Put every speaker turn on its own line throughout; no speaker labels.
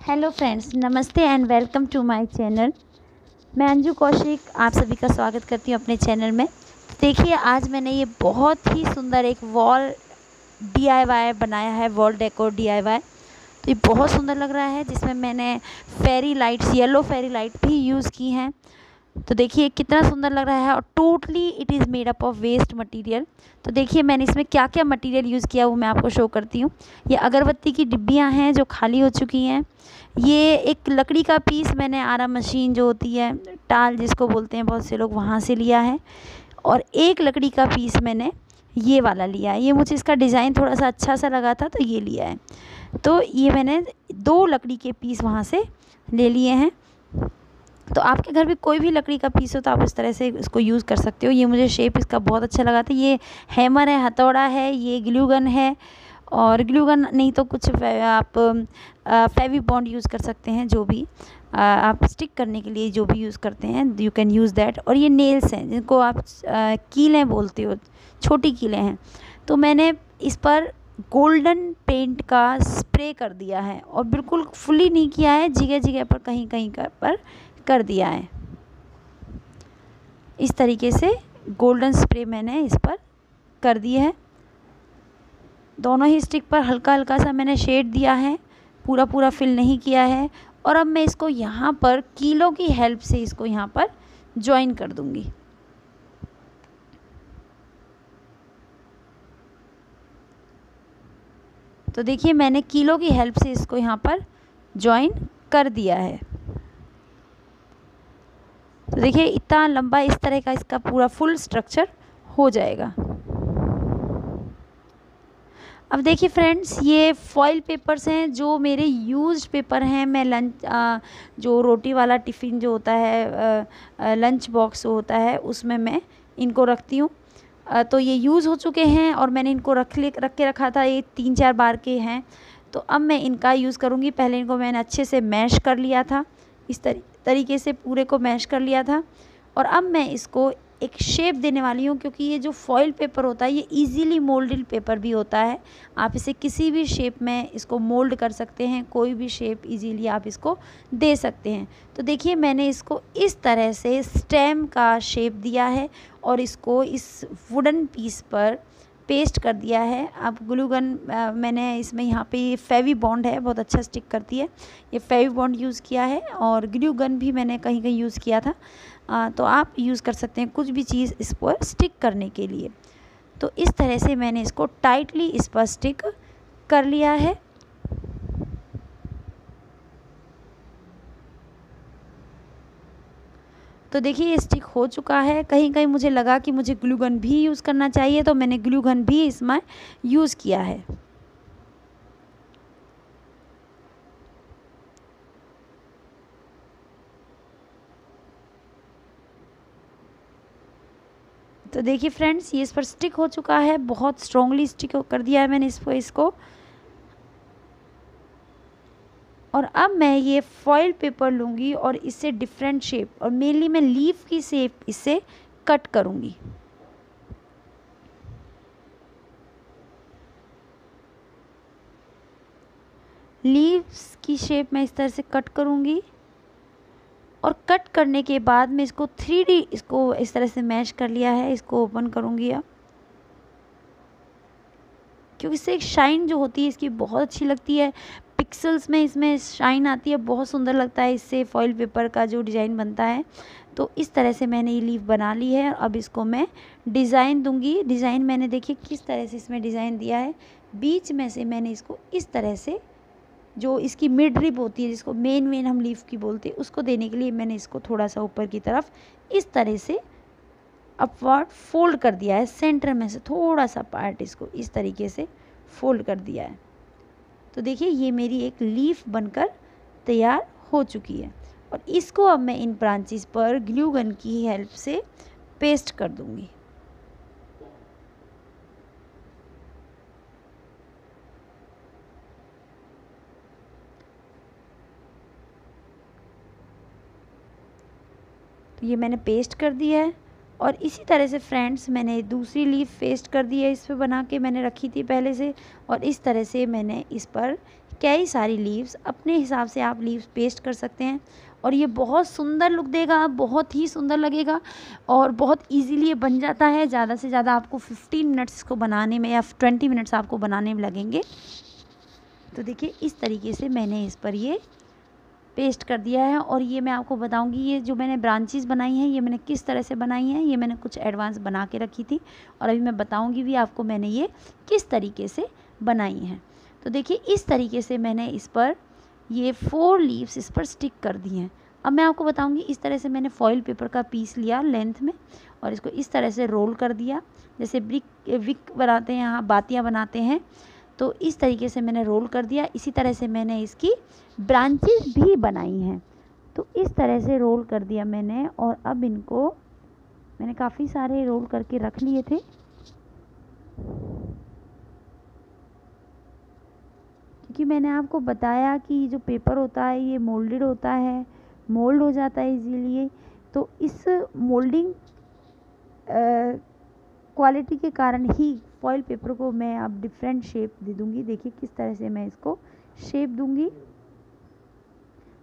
Hello friends, नमस्ते and welcome to my channel. मैं अंजू कौशिक आप सभी का स्वागत करती हूँ अपने चैनल में। देखिए, आज मैंने ये बहुत ही सुंदर एक वॉल डीआईवाई बनाया है, वॉल डेकोर डीआईवाई। तो ये बहुत सुंदर लग रहा है, जिसमें मैंने fairy lights, yellow fairy light भी यूज़ की हैं। तो देखिए कितना सुंदर लग रहा है, और totally it is made up of waste material. तो देखिए मैंने इसमें क्या क्या मटेरियल यूज़ किया वो मैं आपको शो करती हूँ। ये अगरबत्ती की डिब्बियाँ हैं जो खाली हो चुकी हैं। ये एक लकड़ी का पीस मैंने आरा मशीन जो होती है, टाल जिसको बोलते हैं बहुत से लोग, वहाँ से लिया है। और एक लकड़ी का पीस मैंने ये वाला लिया है। ये मुझे इसका डिज़ाइन थोड़ा सा अच्छा सा लगा था तो ये लिया है। तो ये मैंने 2 लकड़ी के पीस वहाँ से ले लिए हैं। तो आपके घर में कोई भी लकड़ी का पीस हो तो आप इस तरह से इसको यूज़ कर सकते हो। ये मुझे शेप इसका बहुत अच्छा लगा था। ये हैमर है, हथौड़ा है, ये ग्लू गन है, और ग्लू गन नहीं तो कुछ आप फेवी बॉन्ड यूज़ कर सकते हैं, जो भी आप स्टिक करने के लिए जो भी यूज़ करते हैं यू कैन यूज़ दैट। और ये नेल्स हैं जिनको आप कीलें बोलते हो, छोटी कीलें हैं। तो मैंने इस पर गोल्डन पेंट का स्प्रे कर दिया है, और बिल्कुल फुली नहीं किया है, जगह जगह पर कहीं कहीं पर कर दिया है। इस तरीके से गोल्डन स्प्रे मैंने इस पर कर दिया है। दोनों ही स्टिक पर हल्का हल्का सा मैंने शेड दिया है, पूरा पूरा फिल नहीं किया है। और अब मैं इसको यहाँ पर कीलों की हेल्प से इसको यहाँ पर ज्वाइन कर दूँगी। तो देखिए मैंने कीलों की हेल्प से इसको यहाँ पर ज्वाइन कर दिया है। तो देखिए इतना लंबा इस तरह का इसका पूरा फुल स्ट्रक्चर हो जाएगा। अब देखिए फ्रेंड्स, ये फॉइल पेपर्स हैं जो मेरे यूज्ड पेपर हैं। मैं लंच जो रोटी वाला टिफ़िन जो होता है, लंच बॉक्स होता है, उसमें मैं इनको रखती हूँ। तो ये यूज़ हो चुके हैं और मैंने इनको रख के रखा था, ये 3-4 बार के हैं। तो अब मैं इनका यूज़ करूँगी। पहले इनको मैंने अच्छे से मैश कर लिया था, इस तरीके से पूरे को मैश कर लिया था। और अब मैं इसको एक शेप देने वाली हूँ, क्योंकि ये जो फॉइल पेपर होता है ये इजीली मोल्डेड पेपर भी होता है। आप इसे किसी भी शेप में इसको मोल्ड कर सकते हैं, कोई भी शेप इजीली आप इसको दे सकते हैं। तो देखिए मैंने इसको इस तरह से स्टेम का शेप दिया है, और इसको इस वुडन पीस पर पेस्ट कर दिया है। अब ग्लू गन मैंने इसमें यहाँ पे ये फेवी बॉन्ड है, बहुत अच्छा स्टिक करती है, ये फेवी बॉन्ड यूज़ किया है। और ग्लू गन भी मैंने कहीं कहीं यूज़ किया था। तो आप यूज़ कर सकते हैं कुछ भी चीज़ इस पर स्टिक करने के लिए। तो इस तरह से मैंने इसको टाइटली इस पर स्टिक कर लिया है। तो देखिए ये स्टिक हो चुका है। कहीं कहीं मुझे लगा कि मुझे ग्लू गन भी यूज़ करना चाहिए, तो मैंने ग्लू गन भी इसमें यूज़ किया है। तो देखिए फ्रेंड्स, ये इस पर स्टिक हो चुका है, बहुत स्ट्रॉन्गली स्टिक कर दिया है मैंने इसको। और अब मैं ये फॉइल पेपर लूँगी और इससे डिफरेंट शेप, और मेनली मैं लीफ की शेप इससे कट करूँगी। लीव्स की शेप मैं इस तरह से कट करूँगी, और कट करने के बाद मैं इसको 3D इसको इस तरह से मैश कर लिया है। इसको ओपन करूँगी अब, क्योंकि इससे एक शाइन जो होती है इसकी बहुत अच्छी लगती है। पिक्सेल्स में इसमें शाइन आती है, बहुत सुंदर लगता है इससे फॉइल पेपर का जो डिज़ाइन बनता है। तो इस तरह से मैंने ये लीफ बना ली है। अब इसको मैं डिज़ाइन दूंगी। डिज़ाइन मैंने देखिए किस तरह से इसमें डिज़ाइन दिया है। बीच में से मैंने इसको इस तरह से, जो इसकी मिड रिब होती है जिसको मेन हम लीफ की बोलते हैं, उसको देने के लिए मैंने इसको थोड़ा सा ऊपर की तरफ इस तरह से अपवर्ड फोल्ड कर दिया है। सेंटर में से थोड़ा सा पार्ट इसको इस तरीके से फोल्ड कर दिया है। तो देखिए ये मेरी एक लीफ बनकर तैयार हो चुकी है, और इसको अब मैं इन ब्रांचेस पर ग्लू गन की हेल्प से पेस्ट कर दूंगी। तो ये मैंने पेस्ट कर दिया है। और इसी तरह से फ्रेंड्स मैंने दूसरी लीफ पेस्ट कर दी है, इस पर बना के मैंने रखी थी पहले से, और इस तरह से मैंने इस पर कई सारी लीव्स, अपने हिसाब से आप लीव्स पेस्ट कर सकते हैं और ये बहुत सुंदर लुक देगा, बहुत ही सुंदर लगेगा और बहुत इजीली ये बन जाता है। ज़्यादा से ज़्यादा आपको 15 मिनट्स इसको बनाने में या 20 मिनट्स आपको बनाने में लगेंगे। तो देखिए इस तरीके से मैंने इस पर ये पेस्ट कर दिया है और ये मैं आपको बताऊंगी ये जो मैंने ब्रांचेस बनाई हैं ये मैंने किस तरह से बनाई हैं। ये मैंने कुछ एडवांस बना के रखी थी और अभी मैं बताऊंगी भी आपको मैंने ये किस तरीके से बनाई हैं। तो देखिए इस तरीके से मैंने इस पर ये 4 लीव्स इस पर स्टिक कर दी हैं। अब मैं आपको बताऊंगी इस तरह से मैंने फॉइल पेपर का पीस लिया लेंथ में और इसको इस तरह से रोल कर दिया, जैसे विक बनाते हैं, यहाँ बातियाँ बनाते हैं, तो इस तरीके से मैंने रोल कर दिया। इसी तरह से मैंने इसकी ब्रांचेस भी बनाई हैं। तो इस तरह से रोल कर दिया मैंने और अब इनको मैंने काफ़ी सारे रोल करके रख लिए थे। क्योंकि मैंने आपको बताया कि जो पेपर होता है ये मोल्डेड होता है, मोल्ड हो जाता है इजीली। तो इस मोल्डिंग क्वालिटी के कारण ही फॉइल पेपर को मैं अब डिफरेंट शेप दे दूँगी। देखिए किस तरह से मैं इसको शेप दूँगी।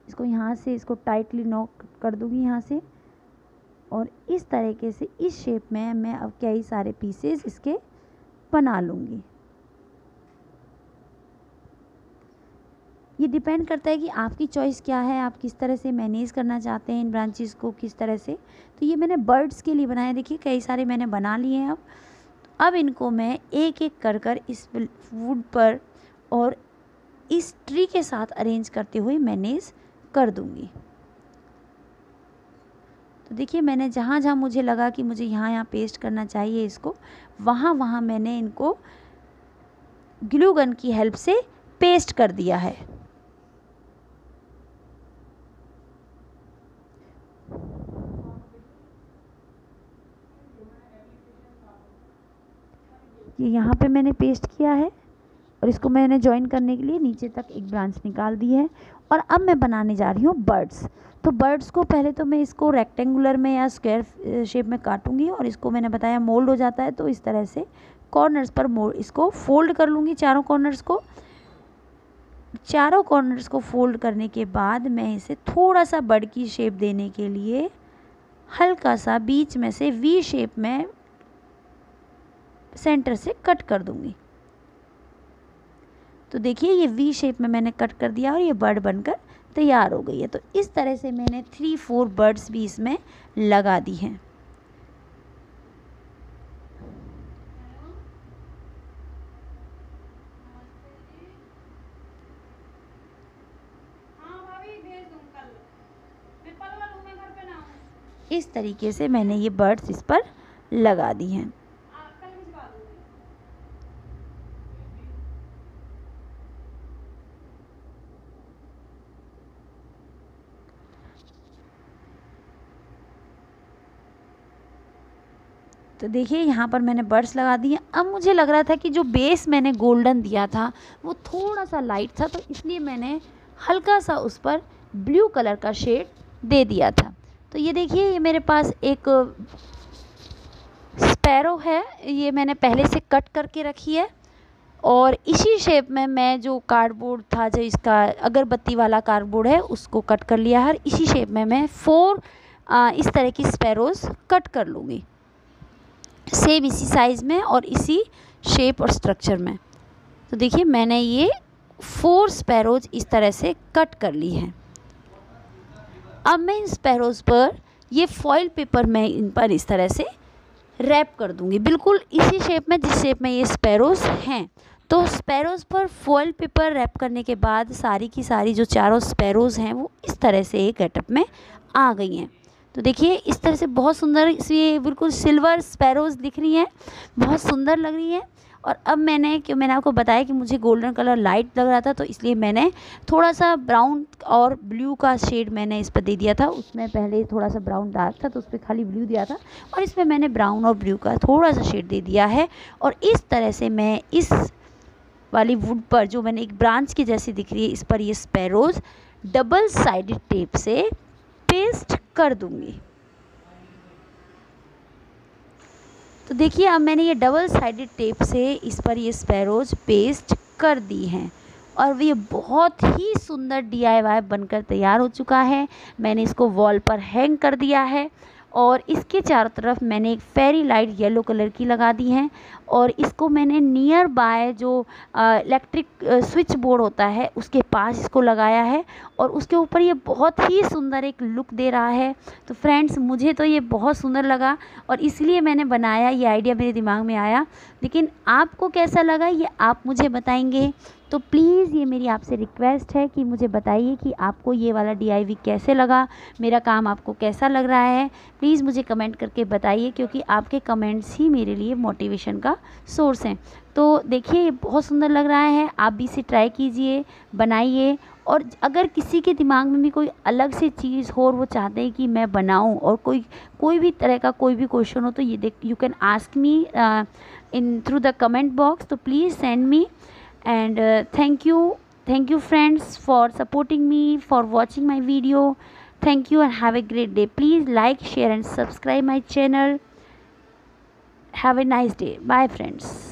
इसको यहाँ से इसको टाइटली नॉक कर दूँगी यहाँ से और इस तरीके से इस शेप में मैं अब कई सारे पीसेस इसके बना लूँगी। ये डिपेंड करता है कि आपकी चॉइस क्या है, आप किस तरह से मैनेज करना चाहते हैं इन ब्रांचेस को, किस तरह से। तो ये मैंने बर्ड्स के लिए बनाया। देखिए कई सारे मैंने बना लिए हैं। अब इनको मैं एक एक कर कर इस वुड पर और इस ट्री के साथ अरेंज करते हुए मैनेज कर दूंगी। तो देखिए मैंने जहाँ जहाँ मुझे लगा कि मुझे यहाँ पेस्ट करना चाहिए इसको, वहाँ मैंने इनको ग्लू गन की हेल्प से पेस्ट कर दिया है। ये यहाँ पे मैंने पेस्ट किया है और इसको मैंने ज्वाइन करने के लिए नीचे तक एक ब्रांच निकाल दी है। और अब मैं बनाने जा रही हूँ बर्ड्स। तो बर्ड्स को पहले तो मैं इसको रेक्टेंगुलर में या स्क्वायर शेप में काटूंगी और इसको मैंने बताया मोल्ड हो जाता है। तो इस तरह से कॉर्नर्स पर इसको फोल्ड कर लूँगी, चारों कॉर्नर्स को फोल्ड करने के बाद मैं इसे थोड़ा सा बर्ड की शेप देने के लिए हल्का सा बीच में से वी शेप में सेंटर से कट कर दूंगी। तो देखिए ये वी शेप में मैंने कट कर दिया और ये बर्ड बनकर तैयार हो गई है। तो इस तरह से मैंने 3-4 बर्ड्स भी इसमें लगा दी हैं। इस तरीके से मैंने ये बर्ड्स इस पर लगा दी हैं। तो देखिए यहाँ पर मैंने बर्ड्स लगा दिए। अब मुझे लग रहा था कि जो बेस मैंने गोल्डन दिया था वो थोड़ा सा लाइट था, तो इसलिए मैंने हल्का सा उस पर ब्लू कलर का शेड दे दिया था। तो ये देखिए ये मेरे पास एक स्पैरो है, ये मैंने पहले से कट करके रखी है और इसी शेप में मैं जो कार्डबोर्ड था, जो इसका अगरबत्ती वाला कार्डबोर्ड है, उसको कट कर लिया है। इसी शेप में मैं 4 इस तरह की स्पैरोज़ कट कर लूँगी, सेम इसी साइज़ में और इसी शेप और स्ट्रक्चर में। तो देखिए मैंने ये 4 स्पैरोज़ इस तरह से कट कर ली हैं। अब मैं इन स्पैरोज़ पर ये फॉइल पेपर मैं इन पर इस तरह से रैप कर दूंगी, बिल्कुल इसी शेप में जिस शेप में ये स्पैरोज़ हैं। तो स्पैरोज़ पर फॉइल पेपर रैप करने के बाद सारी की सारी जो चारों स्पैरोज़ हैं वो इस तरह से एक गेटअप में आ गई हैं। तो देखिए इस तरह से बहुत सुंदर ये बिल्कुल सिल्वर स्पैरोज़ दिख रही हैं, बहुत सुंदर लग रही हैं। और अब मैंने आपको बताया कि मुझे गोल्डन कलर लाइट लग रहा था, तो इसलिए मैंने थोड़ा सा ब्राउन और ब्लू का शेड मैंने इस पर दे दिया था। उसमें पहले थोड़ा सा ब्राउन डार्क था तो उस पर खाली ब्लू दिया था और इसमें मैंने ब्राउन और ब्लू का थोड़ा सा शेड दे दिया है। और इस तरह से मैं इस वाली वुड पर जो मैंने एक ब्रांच की जैसी दिख रही है, इस पर ये स्पैरोज़ डबल साइडेड टेप से पेस्ट कर दूंगी। तो देखिए अब मैंने ये डबल साइडेड टेप से इस पर ये स्पैरोज़ पेस्ट कर दी हैं और ये बहुत ही सुंदर DIY बनकर तैयार हो चुका है। मैंने इसको वॉल पर हैंग कर दिया है और इसके चारों तरफ मैंने एक फेरी लाइट येलो कलर की लगा दी है और इसको मैंने नियर बाय जो इलेक्ट्रिक स्विच बोर्ड होता है उसके पास इसको लगाया है और उसके ऊपर ये बहुत ही सुंदर एक लुक दे रहा है। तो फ्रेंड्स, मुझे तो ये बहुत सुंदर लगा और इसलिए मैंने बनाया, ये आइडिया मेरे दिमाग में आया। लेकिन आपको कैसा लगा ये आप मुझे बताएंगे। तो प्लीज़ ये मेरी आपसे रिक्वेस्ट है कि मुझे बताइए कि आपको ये वाला DIY कैसे लगा, मेरा काम आपको कैसा लग रहा है। प्लीज़ मुझे कमेंट करके बताइए, क्योंकि आपके कमेंट्स ही मेरे लिए मोटिवेशन का सोर्स हैं। तो देखिए, ये बहुत सुंदर लग रहा है, आप भी इसे ट्राई कीजिए, बनाइए। और अगर किसी के दिमाग में भी कोई अलग सी चीज़ हो और वो चाहते हैं कि मैं बनाऊं और कोई भी तरह का कोई भी क्वेश्चन हो, तो ये you can ask me in through the comment box. तो please send me and thank you friends for supporting me, for watching my video. Thank you and have a great day. Please like, share and subscribe my channel. Have a nice day. Bye friends.